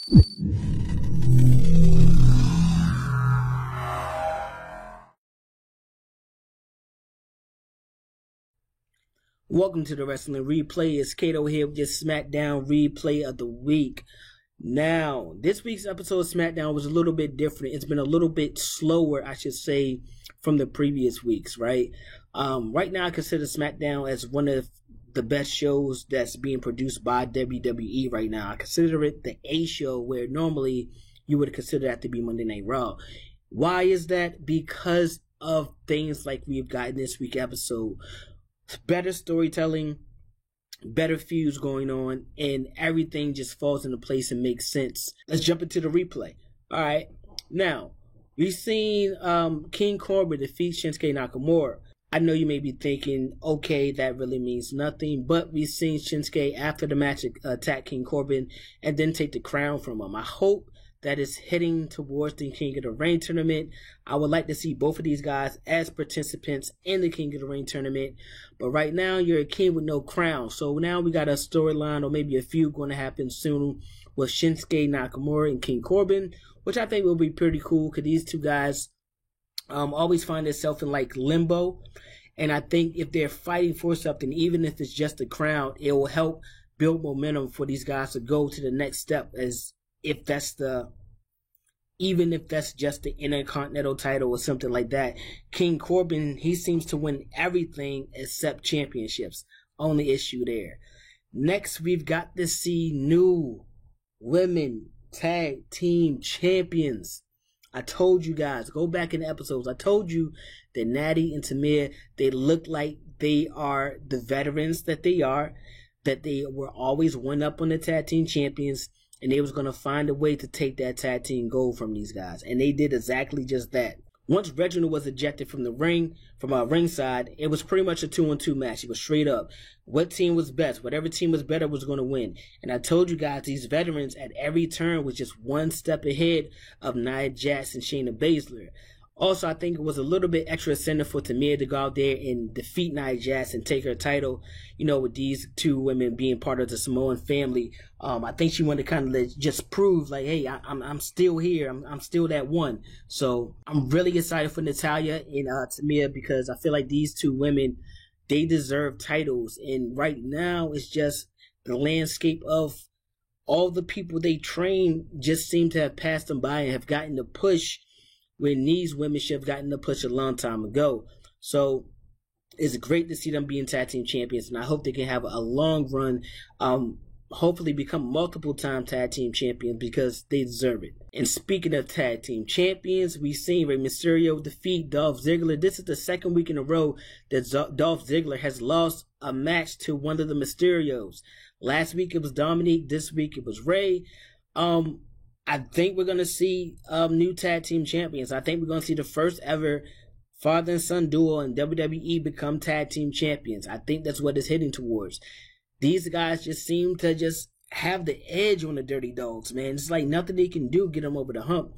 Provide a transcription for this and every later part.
Welcome to the Wrestling Replay. It's Kato here with your SmackDown Replay of the Week. Now, this week's episode of SmackDown was a little bit different. It's been a little bit slower, I should say, from the previous weeks, right? Right now, I consider SmackDown as one of the best shows that's being produced by WWE right now. I consider it the A show, where normally you would consider that to be Monday Night Raw. Why is that? Because of things like we've got in this week's episode. Better storytelling, better feuds going on, and everything just falls into place and makes sense. Let's jump into the replay. All right. Now, we've seen King Corbin defeat Shinsuke Nakamura. I know you may be thinking, okay, that really means nothing, but we've seen Shinsuke after the match attack King Corbin and then take the crown from him. I hope that is heading towards the King of the Ring tournament. I would like to see both of these guys as participants in the King of the Ring tournament. But right now, you're a king with no crown. So now we got a storyline or maybe a feud going to happen soon with Shinsuke Nakamura and King Corbin, which I think will be pretty cool because these two guys always find themselves in like limbo. And I think if they're fighting for something, even if it's just a crown, it will help build momentum for these guys to go to the next step, as even if that's just the Intercontinental title or something like that. King Corbin, he seems to win everything except championships. Only issue there. Next, we've got to see new women tag team champions. I told you guys, go back in the episodes, I told you that Natty and Tamir, they look like they are the veterans that they are, that they were always one up on the tag team champions, and they was going to find a way to take that tag team gold from these guys. And they did exactly just that. Once Reginald was ejected from the ring, from our ringside, it was pretty much a 2-on-2 match. It was straight up. What team was best? Whatever team was better was going to win. And I told you guys, these veterans at every turn was just one step ahead of Nia Jax and Shayna Baszler. Also, I think it was a little bit extra incentive for Tamir to go out there and defeat Nia Jax and take her title, you know, with these two women being part of the Samoan family. I think she wanted to kind of just prove, like, hey, I'm still here. I'm still that one. So I'm really excited for Natalya and Tamir, because I feel like these two women, they deserve titles. And right now, it's just the landscape of all the people they train just seem to have passed them by and have gotten the push when these women should have gotten the push a long time ago. So it's great to see them being tag team champions, and I hope they can have a long run, hopefully become multiple time tag team champions, because they deserve it. And speaking of tag team champions, we've seen Rey Mysterio defeat Dolph Ziggler. This is the second week in a row that Dolph Ziggler has lost a match to one of the Mysterios. Last week it was Dominic, this week it was Rey. I think we're going to see new tag team champions. I think we're going to see the first ever father and son duo in WWE become tag team champions. I think that's what it's heading towards. These guys just seem to just have the edge on the Dirty Dogs, man. It's like nothing they can do get them over the hump.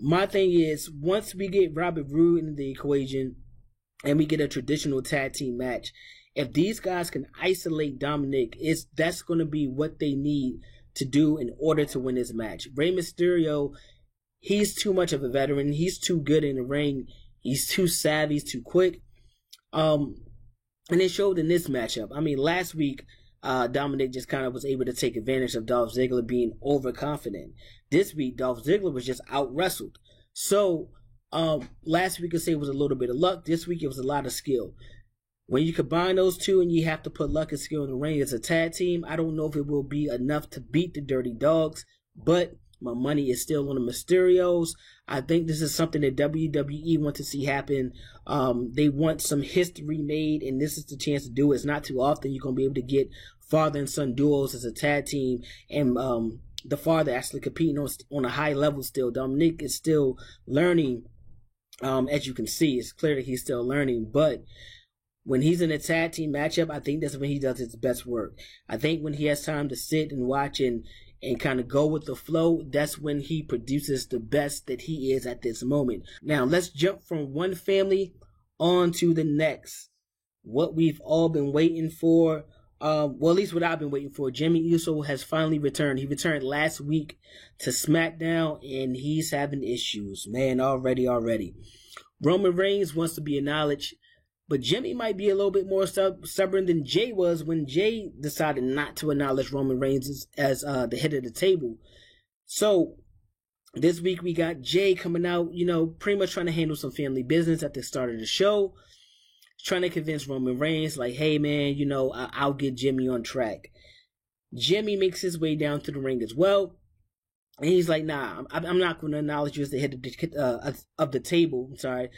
My thing is, once we get Robert Roode into the equation and we get a traditional tag team match, if these guys can isolate Dominic, that's going to be what they need to do in order to win this match. Rey Mysterio, he's too much of a veteran. He's too good in the ring. He's too savvy. He's too quick. And it showed in this matchup. I mean, last week, Dominic just kind of was able to take advantage of Dolph Ziggler being overconfident. This week, Dolph Ziggler was just out-wrestled. So, last week, I say it was a little bit of luck. This week, it was a lot of skill. When you combine those two and you have to put luck and skill in the ring as a tag team, I don't know if it will be enough to beat the Dirty Dogs, but my money is still on the Mysterios. I think this is something that WWE want to see happen. They want some history made, and this is the chance to do it. It's not too often you're going to be able to get father and son duos as a tag team, and the father actually competing on a high level still. Dominic is still learning, as you can see. It's clear that he's still learning, but when he's in a tag team matchup, I think that's when he does his best work. I think when he has time to sit and watch and kind of go with the flow, that's when he produces the best that he is at this moment. Now, let's jump from one family on to the next. What we've all been waiting for, Well, at least what I've been waiting for. Jimmy Uso has finally returned. He returned last week to SmackDown, and he's having issues, man. Already. Roman Reigns wants to be acknowledged, but Jimmy might be a little bit more stubborn than Jay was when Jay decided not to acknowledge Roman Reigns as the head of the table. So this week we got Jay coming out, pretty much trying to handle some family business at the start of the show, trying to convince Roman Reigns, like, hey man, I'll get Jimmy on track. Jimmy makes his way down to the ring as well, and he's like, nah, I'm not going to acknowledge you as the head of the table. I'm sorry.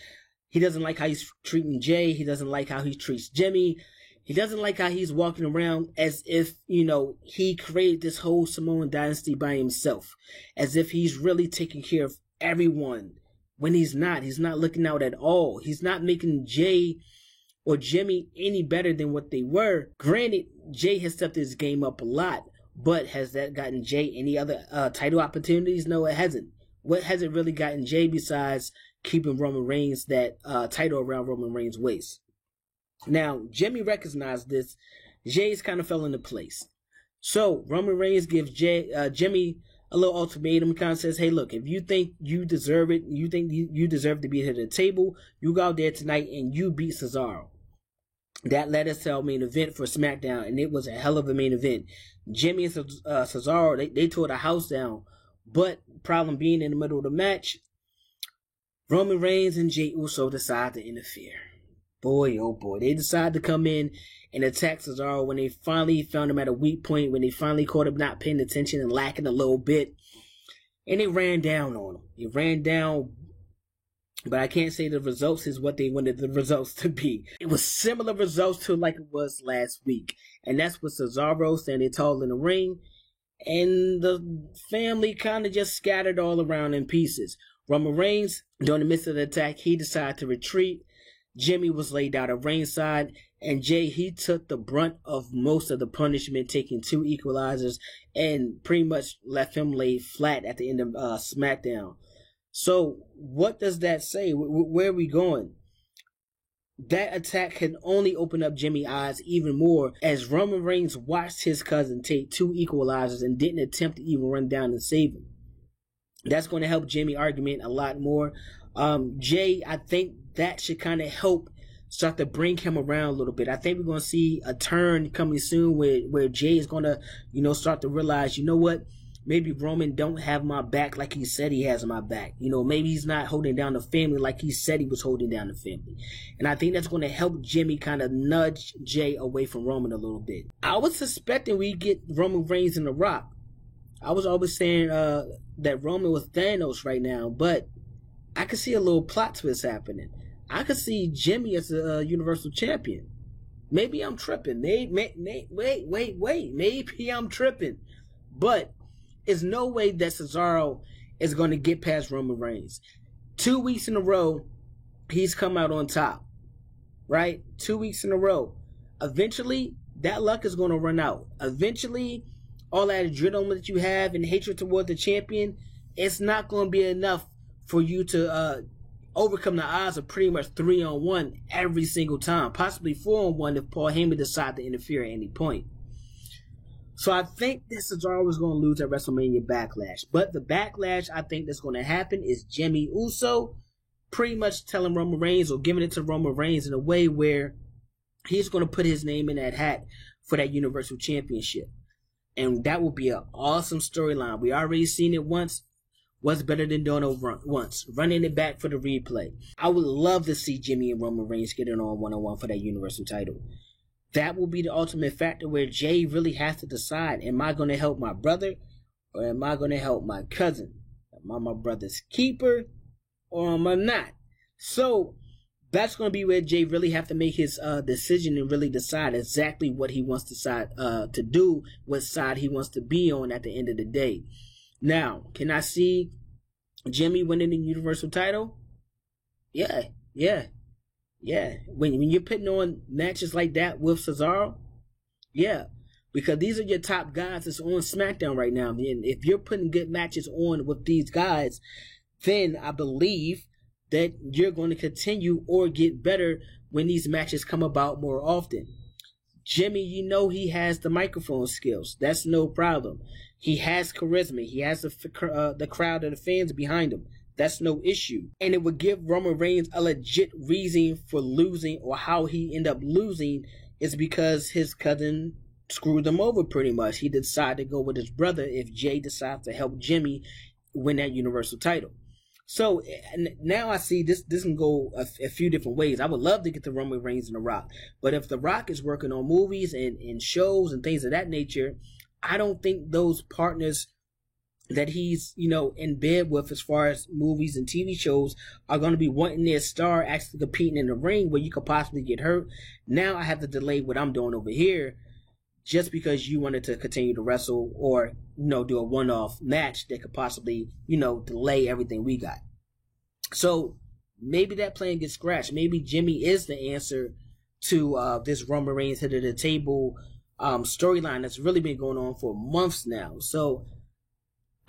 He doesn't like how he's treating Jay. He doesn't like how he treats Jimmy. He doesn't like how he's walking around as if, he created this whole Samoan dynasty by himself, as if he's really taking care of everyone, when he's not. He's not looking out at all. He's not making Jay or Jimmy any better than what they were. Granted, Jay has stepped his game up a lot, but has that gotten Jay any other title opportunities? No, it hasn't. What has it really gotten Jay besides keeping Roman Reigns, that title around Roman Reigns' waist? Now, Jimmy recognized this. Jay's kind of fell into place. So, Roman Reigns gives Jimmy a little ultimatum. He kind of says, hey, look, if you think you deserve it, you think you deserve to be at the table, you go out there tonight and you beat Cesaro. That led us to our main event for SmackDown, and it was a hell of a main event. Jimmy and Cesaro, they tore the house down. But, problem being, in the middle of the match, Roman Reigns and Jey Uso decide to interfere. Boy, oh boy. They decide to come in and attack Cesaro when they finally found him at a weak point, when they finally caught him not paying attention and lacking a little bit. And they ran down on him. They ran down, but I can't say the results is what they wanted the results to be. It was similar results to like it was last week. And that's with Cesaro standing tall in the ring, and the family kind of just scattered all around in pieces. Roman Reigns, during the midst of the attack, he decided to retreat. Jimmy was laid out at ringside, and Jay, he took the brunt of most of the punishment, taking 2 equalizers, and pretty much left him laid flat at the end of SmackDown. So, what does that say? Where are we going? That attack can only open up Jimmy's eyes even more, as Roman Reigns watched his cousin take 2 equalizers and didn't attempt to even run down and save him. That's going to help Jimmy argument a lot more. Jay, I think that should kind of help start to bring him around a little bit. I think we're going to see a turn coming soon where Jay is going to, start to realize, what? Maybe Roman don't have my back like he said he has my back. Maybe he's not holding down the family like he said he was holding down the family. And I think that's going to help Jimmy kind of nudge Jay away from Roman a little bit. I was suspecting we get Roman Reigns and The Rock. I was always saying that Roman was Thanos right now, but I could see a little plot twist happening. I could see Jimmy as a Universal Champion. Maybe I'm tripping. Wait. Maybe I'm tripping. But there's no way that Cesaro is going to get past Roman Reigns. 2 weeks in a row, he's come out on top. Right? 2 weeks in a row. Eventually, that luck is going to run out. Eventually, all that adrenaline that you have and hatred toward the champion, it's not going to be enough for you to overcome the odds of pretty much 3-on-1 every single time. Possibly 4-on-1 if Paul Heyman decides to interfere at any point. So I think this Cesaro is going to lose at WrestleMania Backlash. But the backlash I think that's going to happen is Jimmy Uso pretty much telling Roman Reigns, or giving it to Roman Reigns in a way where he's going to put his name in that hat for that Universal Championship. And that will be an awesome storyline. We already seen it once. What's better than doing it once? Running it back for the replay. I would love to see Jimmy and Roman Reigns get it on one-on-one for that Universal title. That will be the ultimate factor where Jay really has to decide, am I going to help my brother or am I going to help my cousin? Am I my brother's keeper or am I not? So that's going to be where Jay really have to make his decision and really decide exactly what he wants to do, what side he wants to be on at the end of the day. Now, can I see Jimmy winning the Universal title? Yeah. When you're putting on matches like that with Cesaro, yeah. Because these are your top guys that's on SmackDown right now. And if you're putting good matches on with these guys, then I believe that you're going to continue or get better when these matches come about more often. Jimmy, you know he has the microphone skills. That's no problem. He has charisma. He has the crowd of the fans behind him. That's no issue. And it would give Roman Reigns a legit reason for losing, or how he ended up losing is because his cousin screwed him over pretty much. He decided to go with his brother if Jay decides to help Jimmy win that Universal title. So now I see this can go a few different ways. I would love to get the Roman Reigns and The Rock. But if The Rock is working on movies and shows and things of that nature, I don't think those partners that he's, in bed with as far as movies and TV shows are going to be wanting their star actually competing in the ring where you could possibly get hurt. Now I have to delay what I'm doing over here just because you wanted to continue to wrestle or, do a one-off match that could possibly, delay everything we got. So maybe that plan gets scratched. Maybe Jimmy is the answer to this Roman Reigns head of the table storyline that's really been going on for months now. So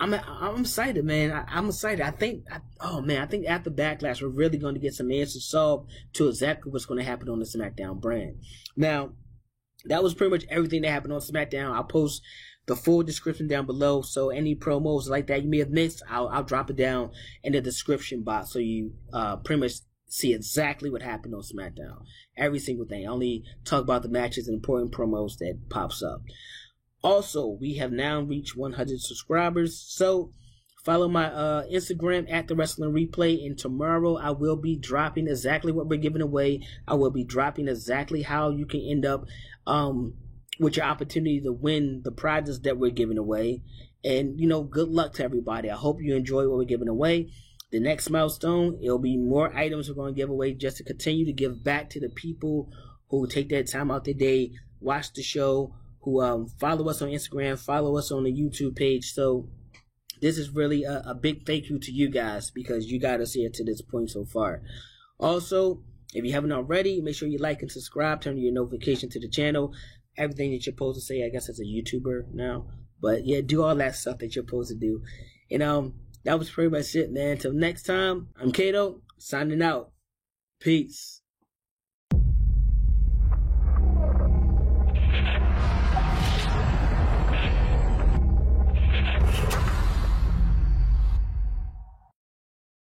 I'm excited, man. I'm excited. I think after Backlash, we're really going to get some answers solved to exactly what's going to happen on the SmackDown brand. Now, that was pretty much everything that happened on SmackDown. I'll post the full description down below. So any promos like that you may have missed, I'll drop it down in the description box so you pretty much see exactly what happened on SmackDown. Every single thing. I only talk about the matches and important promos that pops up. Also, we have now reached 100 subscribers, so follow my Instagram at The Wrestling Replay, and tomorrow I will be dropping exactly what we're giving away. I will be dropping exactly how you can end up with your opportunity to win the prizes that we're giving away. And, good luck to everybody. I hope you enjoy what we're giving away. The next milestone, it'll be more items we're going to give away just to continue to give back to the people who take their time out their day, watch the show, who follow us on Instagram, follow us on the YouTube page. So this is really a big thank you to you guys because you got us here to this point so far. Also, if you haven't already, make sure you like and subscribe, turn your notification to the channel. Everything that you're supposed to say, I guess, as a YouTuber now. But yeah, do all that stuff that you're supposed to do. And that was pretty much it, man. Until next time, I'm Kato, signing out. Peace.